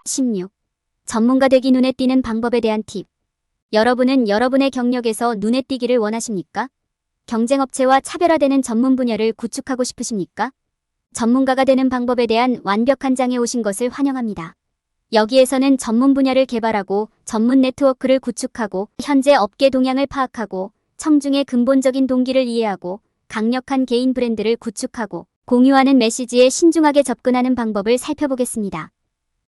16. 전문가 되기 눈에 띄는 방법에 대한 팁. 여러분은 여러분의 경력에서 눈에 띄기를 원하십니까? 경쟁업체와 차별화되는 전문 분야를 구축하고 싶으십니까? 전문가가 되는 방법에 대한 완벽한 장에 오신 것을 환영합니다. 여기에서는 전문 분야를 개발하고 전문 네트워크를 구축하고 현재 업계 동향을 파악하고 청중의 근본적인 동기를 이해하고 강력한 개인 브랜드를 구축하고 공유하는 메시지에 신중하게 접근하는 방법을 살펴보겠습니다.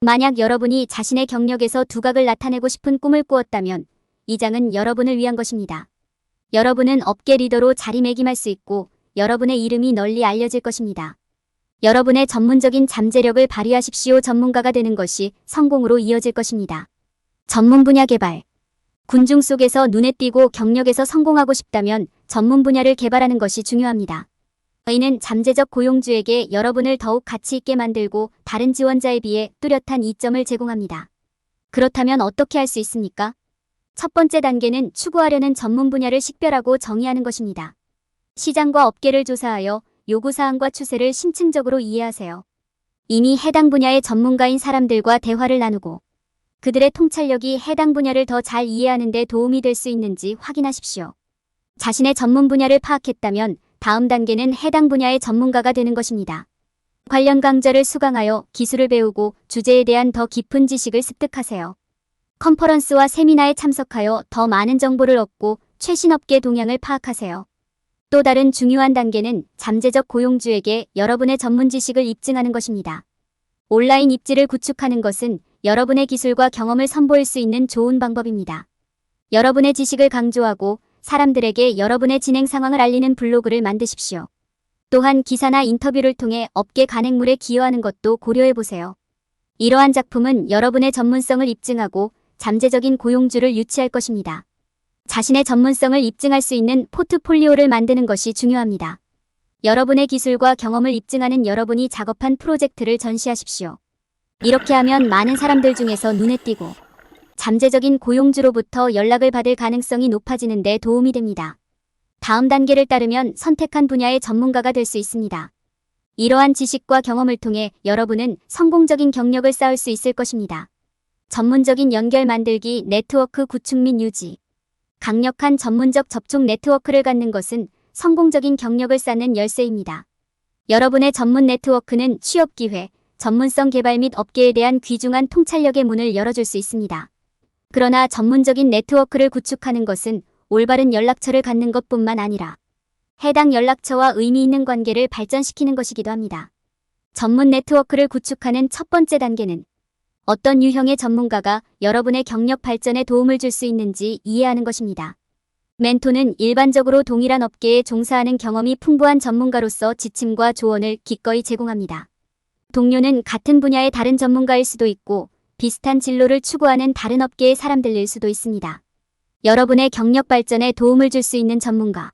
만약 여러분이 자신의 경력에서 두각을 나타내고 싶은 꿈을 꾸었다면 이 장은 여러분을 위한 것입니다. 여러분은 업계 리더로 자리매김할 수 있고 여러분의 이름이 널리 알려질 것입니다. 여러분의 전문적인 잠재력을 발휘하십시오. 전문가가 되는 것이 성공으로 이어질 것입니다. 전문 분야 개발. 군중 속에서 눈에 띄고 경력에서 성공하고 싶다면 전문 분야를 개발하는 것이 중요합니다. 이는 잠재적 고용주에게 여러분을 더욱 가치 있게 만들고 다른 지원자에 비해 뚜렷한 이점을 제공합니다. 그렇다면 어떻게 할 수 있습니까? 첫 번째 단계는 추구하려는 전문 분야를 식별하고 정의하는 것입니다. 시장과 업계를 조사하여 요구사항과 추세를 심층적으로 이해하세요. 이미 해당 분야의 전문가인 사람들과 대화를 나누고 그들의 통찰력이 해당 분야를 더 잘 이해하는 데 도움이 될 수 있는지 확인하십시오. 자신의 전문 분야를 파악했다면 다음 단계는 해당 분야의 전문가가 되는 것입니다. 관련 강좌를 수강하여 기술을 배우고 주제에 대한 더 깊은 지식을 습득하세요. 컨퍼런스와 세미나에 참석하여 더 많은 정보를 얻고 최신 업계 동향을 파악하세요. 또 다른 중요한 단계는 잠재적 고용주에게 여러분의 전문 지식을 입증하는 것입니다. 온라인 입지를 구축하는 것은 여러분의 기술과 경험을 선보일 수 있는 좋은 방법입니다. 여러분의 지식을 강조하고 사람들에게 여러분의 진행 상황을 알리는 블로그를 만드십시오. 또한 기사나 인터뷰를 통해 업계 간행물에 기여하는 것도 고려해보세요. 이러한 작품은 여러분의 전문성을 입증하고 잠재적인 고용주를 유치할 것입니다. 자신의 전문성을 입증할 수 있는 포트폴리오를 만드는 것이 중요합니다. 여러분의 기술과 경험을 입증하는 여러분이 작업한 프로젝트를 전시하십시오. 이렇게 하면 많은 사람들 중에서 눈에 띄고 잠재적인 고용주로부터 연락을 받을 가능성이 높아지는 데 도움이 됩니다. 다음 단계를 따르면 선택한 분야의 전문가가 될 수 있습니다. 이러한 지식과 경험을 통해 여러분은 성공적인 경력을 쌓을 수 있을 것입니다. 전문적인 연결 만들기, 네트워크 구축 및 유지. 강력한 전문적 접촉 네트워크를 갖는 것은 성공적인 경력을 쌓는 열쇠입니다. 여러분의 전문 네트워크는 취업 기회, 전문성 개발 및 업계에 대한 귀중한 통찰력의 문을 열어줄 수 있습니다. 그러나 전문적인 네트워크를 구축하는 것은 올바른 연락처를 갖는 것뿐만 아니라 해당 연락처와 의미 있는 관계를 발전시키는 것이기도 합니다. 전문 네트워크를 구축하는 첫 번째 단계는 어떤 유형의 전문가가 여러분의 경력 발전에 도움을 줄 수 있는지 이해하는 것입니다. 멘토는 일반적으로 동일한 업계에 종사하는 경험이 풍부한 전문가로서 지침과 조언을 기꺼이 제공합니다. 동료는 같은 분야의 다른 전문가일 수도 있고 비슷한 진로를 추구하는 다른 업계의 사람들일 수도 있습니다. 여러분의 경력 발전에 도움을 줄 수 있는 전문가.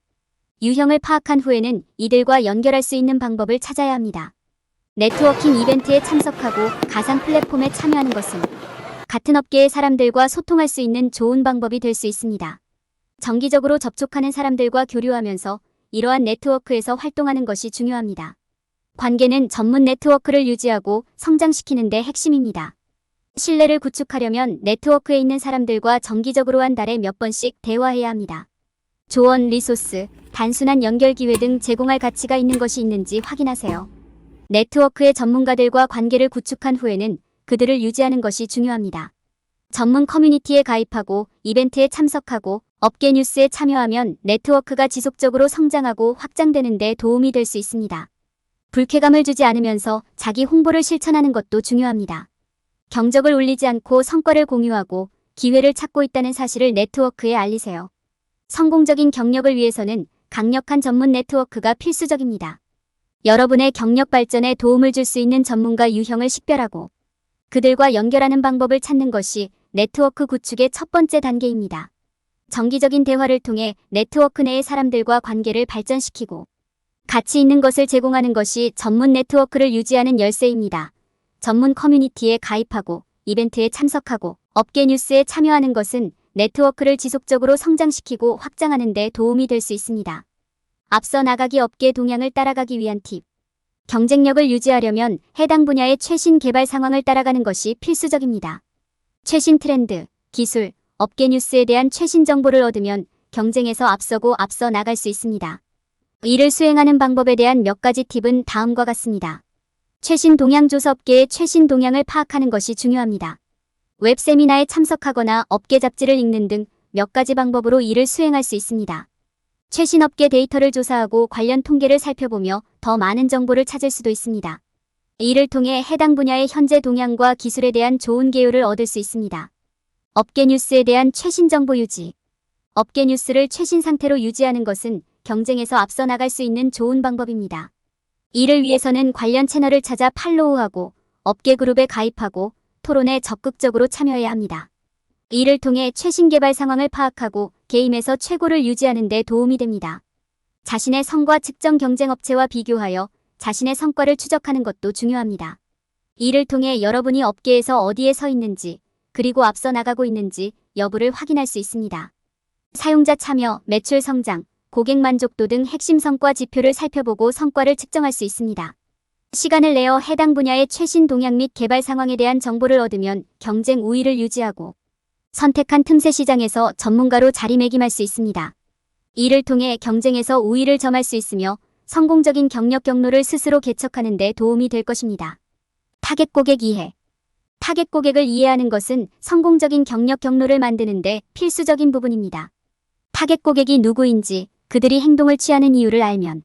유형을 파악한 후에는 이들과 연결할 수 있는 방법을 찾아야 합니다. 네트워킹 이벤트에 참석하고 가상 플랫폼에 참여하는 것은 같은 업계의 사람들과 소통할 수 있는 좋은 방법이 될 수 있습니다. 정기적으로 접촉하는 사람들과 교류하면서 이러한 네트워크에서 활동하는 것이 중요합니다. 관계는 전문 네트워크를 유지하고 성장시키는 데 핵심입니다. 신뢰를 구축하려면 네트워크에 있는 사람들과 정기적으로 한 달에 몇 번씩 대화해야 합니다. 조언, 리소스, 단순한 연결 기회 등 제공할 가치가 있는 것이 있는지 확인하세요. 네트워크의 전문가들과 관계를 구축한 후에는 그들을 유지하는 것이 중요합니다. 전문 커뮤니티에 가입하고 이벤트에 참석하고 업계 뉴스에 참여하면 네트워크가 지속적으로 성장하고 확장되는 데 도움이 될 수 있습니다. 불쾌감을 주지 않으면서 자기 홍보를 실천하는 것도 중요합니다. 경적을 울리지 않고 성과를 공유하고 기회를 찾고 있다는 사실을 네트워크에 알리세요. 성공적인 경력을 위해서는 강력한 전문 네트워크가 필수적입니다. 여러분의 경력 발전에 도움을 줄 수 있는 전문가 유형을 식별하고 그들과 연결하는 방법을 찾는 것이 네트워크 구축의 첫 번째 단계입니다. 정기적인 대화를 통해 네트워크 내의 사람들과 관계를 발전시키고 가치 있는 것을 제공하는 것이 전문 네트워크를 유지하는 열쇠입니다. 전문 커뮤니티에 가입하고 이벤트에 참석하고 업계 뉴스에 참여하는 것은 네트워크를 지속적으로 성장시키고 확장하는 데 도움이 될 수 있습니다. 앞서 나가기 업계 동향을 따라가기 위한 팁. 경쟁력을 유지하려면 해당 분야의 최신 개발 상황을 따라가는 것이 필수적입니다. 최신 트렌드, 기술, 업계 뉴스에 대한 최신 정보를 얻으면 경쟁에서 앞서고 앞서 나갈 수 있습니다. 이를 수행하는 방법에 대한 몇 가지 팁은 다음과 같습니다. 최신 동향 조사 업계의 최신 동향을 파악하는 것이 중요합니다. 웹 세미나에 참석하거나 업계 잡지를 읽는 등 몇 가지 방법으로 이를 수행할 수 있습니다. 최신 업계 데이터를 조사하고 관련 통계를 살펴보며 더 많은 정보를 찾을 수도 있습니다. 이를 통해 해당 분야의 현재 동향과 기술에 대한 좋은 개요를 얻을 수 있습니다. 업계 뉴스에 대한 최신 정보 유지. 업계 뉴스를 최신 상태로 유지하는 것은 경쟁에서 앞서 나갈 수 있는 좋은 방법입니다. 이를 위해서는 관련 채널을 찾아 팔로우하고 업계 그룹에 가입하고 토론에 적극적으로 참여해야 합니다. 이를 통해 최신 개발 상황을 파악하고 게임에서 최고를 유지하는 데 도움이 됩니다. 자신의 성과 측정 경쟁 업체와 비교하여 자신의 성과를 추적하는 것도 중요합니다. 이를 통해 여러분이 업계에서 어디에 서 있는지, 그리고 앞서 나가고 있는지 여부를 확인할 수 있습니다. 사용자 참여, 매출 성장, 고객 만족도 등 핵심 성과 지표를 살펴보고 성과를 측정할 수 있습니다. 시간을 내어 해당 분야의 최신 동향 및 개발 상황에 대한 정보를 얻으면 경쟁 우위를 유지하고 선택한 틈새 시장에서 전문가로 자리매김할 수 있습니다. 이를 통해 경쟁에서 우위를 점할 수 있으며 성공적인 경력 경로를 스스로 개척하는 데 도움이 될 것입니다. 타겟 고객 이해. 타겟 고객을 이해하는 것은 성공적인 경력 경로를 만드는 데 필수적인 부분입니다. 타겟 고객이 누구인지, 그들이 행동을 취하는 이유를 알면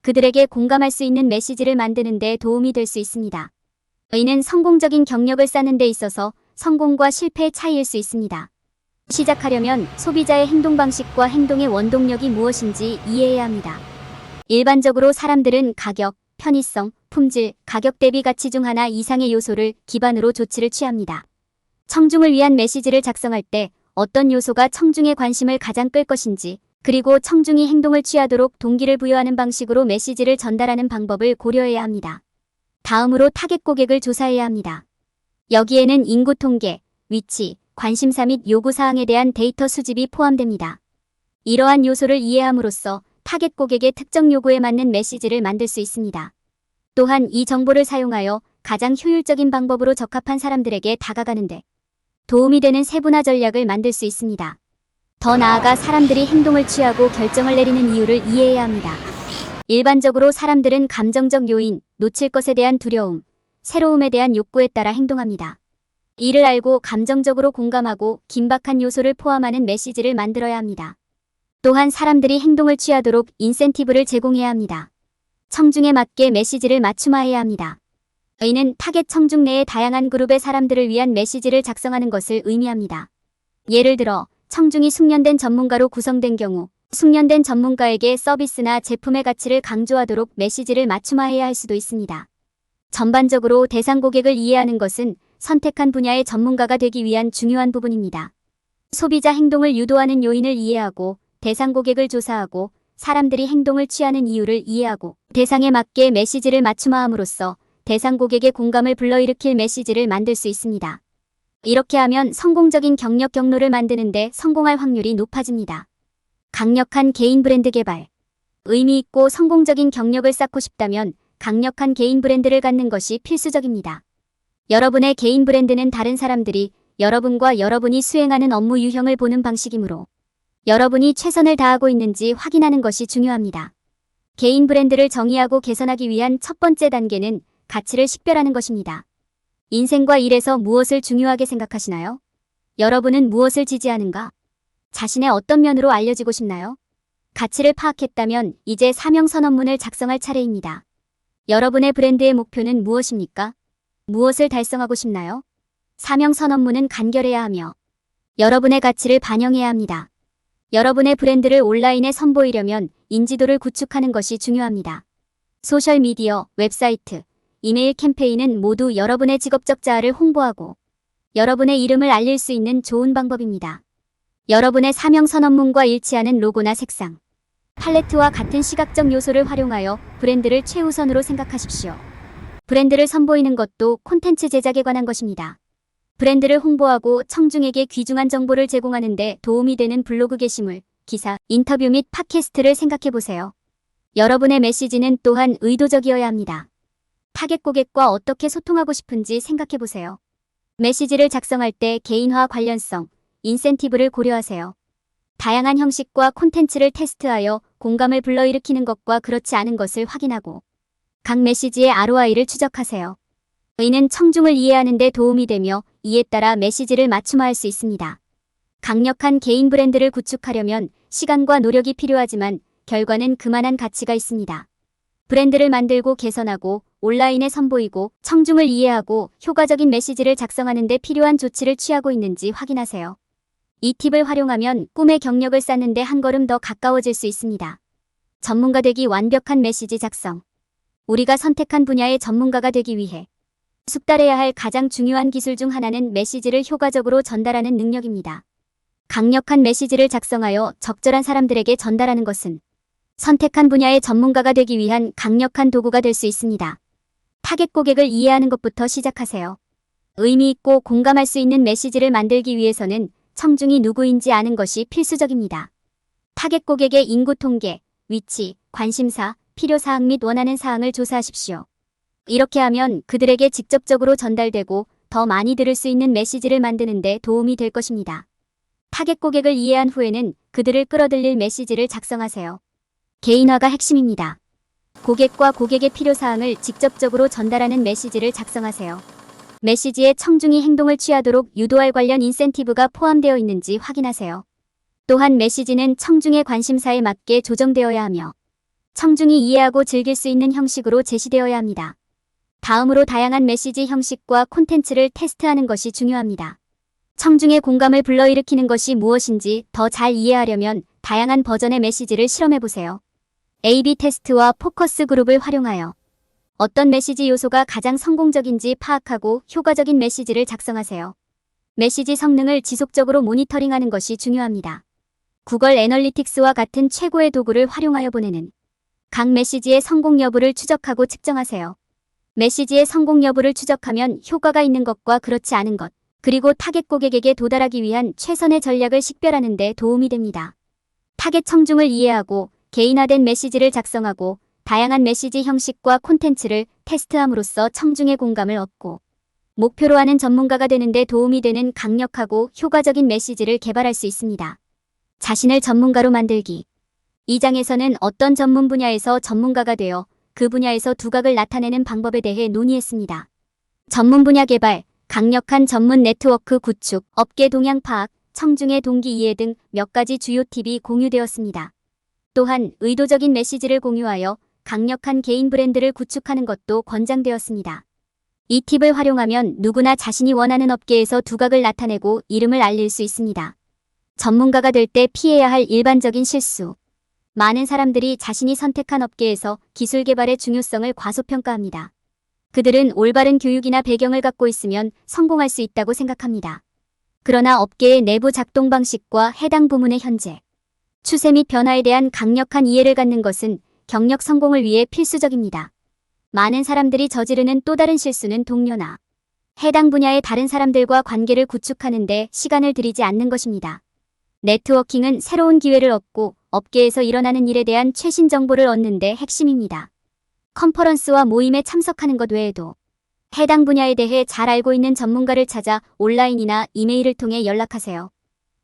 그들에게 공감할 수 있는 메시지를 만드는 데 도움이 될 수 있습니다. 이는 성공적인 경력을 쌓는 데 있어서 성공과 실패의 차이일 수 있습니다. 시작하려면 소비자의 행동 방식과 행동의 원동력이 무엇인지 이해해야 합니다. 일반적으로 사람들은 가격, 편의성, 품질, 가격 대비 가치 중 하나 이상의 요소를 기반으로 조치를 취합니다. 청중을 위한 메시지를 작성할 때 어떤 요소가 청중의 관심을 가장 끌 것인지, 그리고 청중이 행동을 취하도록 동기를 부여하는 방식으로 메시지를 전달하는 방법을 고려해야 합니다. 다음으로 타겟 고객을 조사해야 합니다. 여기에는 인구 통계, 위치, 관심사 및 요구사항에 대한 데이터 수집이 포함됩니다. 이러한 요소를 이해함으로써 타겟 고객의 특정 요구에 맞는 메시지를 만들 수 있습니다. 또한 이 정보를 사용하여 가장 효율적인 방법으로 적합한 사람들에게 다가가는데 도움이 되는 세분화 전략을 만들 수 있습니다. 더 나아가 사람들이 행동을 취하고 결정을 내리는 이유를 이해해야 합니다. 일반적으로 사람들은 감정적 요인, 놓칠 것에 대한 두려움, 새로움에 대한 욕구에 따라 행동합니다. 이를 알고 감정적으로 공감하고 긴박한 요소를 포함하는 메시지를 만들어야 합니다. 또한 사람들이 행동을 취하도록 인센티브를 제공해야 합니다. 청중에 맞게 메시지를 맞춤화해야 합니다. 이는 타겟 청중 내의 다양한 그룹의 사람들을 위한 메시지를 작성하는 것을 의미합니다. 예를 들어 청중이 숙련된 전문가로 구성된 경우 숙련된 전문가에게 서비스나 제품의 가치를 강조하도록 메시지를 맞춤화해야 할 수도 있습니다. 전반적으로 대상 고객을 이해하는 것은 선택한 분야의 전문가가 되기 위한 중요한 부분입니다. 소비자 행동을 유도하는 요인을 이해하고 대상 고객을 조사하고 사람들이 행동을 취하는 이유를 이해하고 대상에 맞게 메시지를 맞춤화함으로써 대상 고객의 공감을 불러일으킬 메시지를 만들 수 있습니다. 이렇게 하면 성공적인 경력 경로를 만드는데 성공할 확률이 높아집니다. 강력한 개인 브랜드 개발. 의미 있고 성공적인 경력을 쌓고 싶다면 강력한 개인 브랜드를 갖는 것이 필수적입니다. 여러분의 개인 브랜드는 다른 사람들이 여러분과 여러분이 수행하는 업무 유형을 보는 방식이므로 여러분이 최선을 다하고 있는지 확인하는 것이 중요합니다. 개인 브랜드를 정의하고 개선하기 위한 첫 번째 단계는 가치를 식별하는 것입니다. 인생과 일에서 무엇을 중요하게 생각하시나요? 여러분은 무엇을 지지하는가? 자신의 어떤 면으로 알려지고 싶나요? 가치를 파악했다면 이제 사명 선언문을 작성할 차례입니다. 여러분의 브랜드의 목표는 무엇입니까? 무엇을 달성하고 싶나요? 사명 선언문은 간결해야 하며 여러분의 가치를 반영해야 합니다. 여러분의 브랜드를 온라인에 선보이려면 인지도를 구축하는 것이 중요합니다. 소셜미디어, 웹사이트, 이메일 캠페인은 모두 여러분의 직업적 자아를 홍보하고 여러분의 이름을 알릴 수 있는 좋은 방법입니다. 여러분의 사명 선언문과 일치하는 로고나 색상, 팔레트와 같은 시각적 요소를 활용하여 브랜드를 최우선으로 생각하십시오. 브랜드를 선보이는 것도 콘텐츠 제작에 관한 것입니다. 브랜드를 홍보하고 청중에게 귀중한 정보를 제공하는 데 도움이 되는 블로그 게시물, 기사, 인터뷰 및 팟캐스트를 생각해 보세요. 여러분의 메시지는 또한 의도적이어야 합니다. 타겟 고객과 어떻게 소통하고 싶은지 생각해 보세요. 메시지를 작성할 때 개인화 관련성, 인센티브를 고려하세요. 다양한 형식과 콘텐츠를 테스트하여 공감을 불러일으키는 것과 그렇지 않은 것을 확인하고 각 메시지의 ROI를 추적하세요. 이는 청중을 이해하는 데 도움이 되며 이에 따라 메시지를 맞춤화할 수 있습니다. 강력한 개인 브랜드를 구축하려면 시간과 노력이 필요하지만 결과는 그만한 가치가 있습니다. 브랜드를 만들고 개선하고 온라인에 선보이고 청중을 이해하고 효과적인 메시지를 작성하는 데 필요한 조치를 취하고 있는지 확인하세요. 이 팁을 활용하면 꿈의 경력을 쌓는 데 한 걸음 더 가까워질 수 있습니다. 전문가 되기 완벽한 메시지 작성. 우리가 선택한 분야의 전문가가 되기 위해 숙달해야 할 가장 중요한 기술 중 하나는 메시지를 효과적으로 전달하는 능력입니다. 강력한 메시지를 작성하여 적절한 사람들에게 전달하는 것은 선택한 분야의 전문가가 되기 위한 강력한 도구가 될 수 있습니다. 타겟 고객을 이해하는 것부터 시작하세요. 의미 있고 공감할 수 있는 메시지를 만들기 위해서는 청중이 누구인지 아는 것이 필수적입니다. 타겟 고객의 인구 통계, 위치, 관심사, 필요사항 및 원하는 사항을 조사하십시오. 이렇게 하면 그들에게 직접적으로 전달되고 더 많이 들을 수 있는 메시지를 만드는 데 도움이 될 것입니다. 타겟 고객을 이해한 후에는 그들을 끌어들일 메시지를 작성하세요. 개인화가 핵심입니다. 고객과 고객의 필요사항을 직접적으로 전달하는 메시지를 작성하세요. 메시지에 청중이 행동을 취하도록 유도할 관련 인센티브가 포함되어 있는지 확인하세요. 또한 메시지는 청중의 관심사에 맞게 조정되어야 하며 청중이 이해하고 즐길 수 있는 형식으로 제시되어야 합니다. 다음으로 다양한 메시지 형식과 콘텐츠를 테스트하는 것이 중요합니다. 청중의 공감을 불러일으키는 것이 무엇인지 더 잘 이해하려면 다양한 버전의 메시지를 실험해보세요. A/B 테스트와 포커스 그룹을 활용하여 어떤 메시지 요소가 가장 성공적인지 파악하고 효과적인 메시지를 작성하세요. 메시지 성능을 지속적으로 모니터링하는 것이 중요합니다. 구글 애널리틱스와 같은 최고의 도구를 활용하여 보내는 각 메시지의 성공 여부를 추적하고 측정하세요. 메시지의 성공 여부를 추적하면 효과가 있는 것과 그렇지 않은 것, 그리고 타겟 고객에게 도달하기 위한 최선의 전략을 식별하는 데 도움이 됩니다. 타겟 청중을 이해하고 개인화된 메시지를 작성하고 다양한 메시지 형식과 콘텐츠를 테스트함으로써 청중의 공감을 얻고 목표로 하는 전문가가 되는 데 도움이 되는 강력하고 효과적인 메시지를 개발할 수 있습니다. 자신을 전문가로 만들기. 이 장에서는 어떤 전문 분야에서 전문가가 되어 그 분야에서 두각을 나타내는 방법에 대해 논의했습니다. 전문 분야 개발, 강력한 전문 네트워크 구축, 업계 동향 파악, 청중의 동기 이해 등 몇 가지 주요 팁이 공유되었습니다. 또한 의도적인 메시지를 공유하여 강력한 개인 브랜드를 구축하는 것도 권장되었습니다. 이 팁을 활용하면 누구나 자신이 원하는 업계에서 두각을 나타내고 이름을 알릴 수 있습니다. 전문가가 될 때 피해야 할 일반적인 실수. 많은 사람들이 자신이 선택한 업계에서 기술 개발의 중요성을 과소평가합니다. 그들은 올바른 교육이나 배경을 갖고 있으면 성공할 수 있다고 생각합니다. 그러나 업계의 내부 작동 방식과 해당 부문의 현재 추세 및 변화에 대한 강력한 이해를 갖는 것은 경력 성공을 위해 필수적입니다. 많은 사람들이 저지르는 또 다른 실수는 동료나 해당 분야의 다른 사람들과 관계를 구축하는 데 시간을 들이지 않는 것입니다. 네트워킹은 새로운 기회를 얻고 업계에서 일어나는 일에 대한 최신 정보를 얻는 데 핵심입니다. 컨퍼런스와 모임에 참석하는 것 외에도 해당 분야에 대해 잘 알고 있는 전문가를 찾아 온라인이나 이메일을 통해 연락하세요.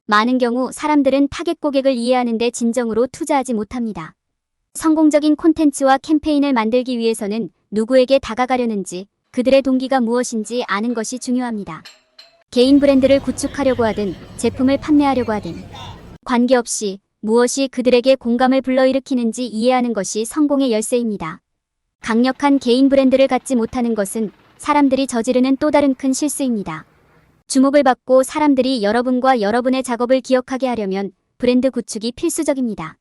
많은 경우 사람들은 타겟 고객을 이해하는 데 진정으로 투자하지 못합니다. 성공적인 콘텐츠와 캠페인을 만들기 위해서는 누구에게 다가가려는지, 그들의 동기가 무엇인지 아는 것이 중요합니다. 개인 브랜드를 구축하려고 하든 제품을 판매하려고 하든 관계없이 무엇이 그들에게 공감을 불러일으키는지 이해하는 것이 성공의 열쇠입니다. 강력한 개인 브랜드를 갖지 못하는 것은 사람들이 저지르는 또 다른 큰 실수입니다. 주목을 받고 사람들이 여러분과 여러분의 작업을 기억하게 하려면 브랜드 구축이 필수적입니다.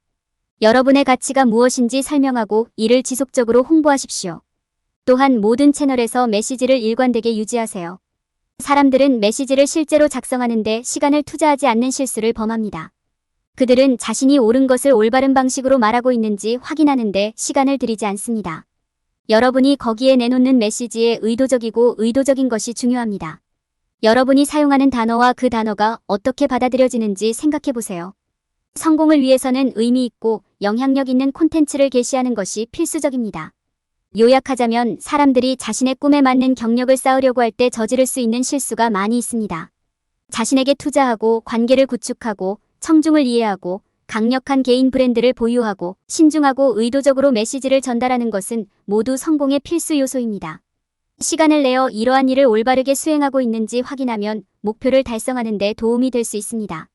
여러분의 가치가 무엇인지 설명하고 이를 지속적으로 홍보하십시오. 또한 모든 채널에서 메시지를 일관되게 유지하세요. 사람들은 메시지를 실제로 작성하는데 시간을 투자하지 않는 실수를 범합니다. 그들은 자신이 옳은 것을 올바른 방식으로 말하고 있는지 확인하는데 시간을 들이지 않습니다. 여러분이 거기에 내놓는 메시지에 의도적이고 의도적인 것이 중요합니다. 여러분이 사용하는 단어와 그 단어가 어떻게 받아들여지는지 생각해보세요. 성공을 위해서는 의미 있고 영향력 있는 콘텐츠를 게시하는 것이 필수적입니다. 요약하자면 사람들이 자신의 꿈에 맞는 경력을 쌓으려고 할 때 저지를 수 있는 실수가 많이 있습니다. 자신에게 투자하고 관계를 구축하고 청중을 이해하고 강력한 개인 브랜드를 보유하고 신중하고 의도적으로 메시지를 전달하는 것은 모두 성공의 필수 요소입니다. 시간을 내어 이러한 일을 올바르게 수행하고 있는지 확인하면 목표를 달성하는 데 도움이 될 수 있습니다.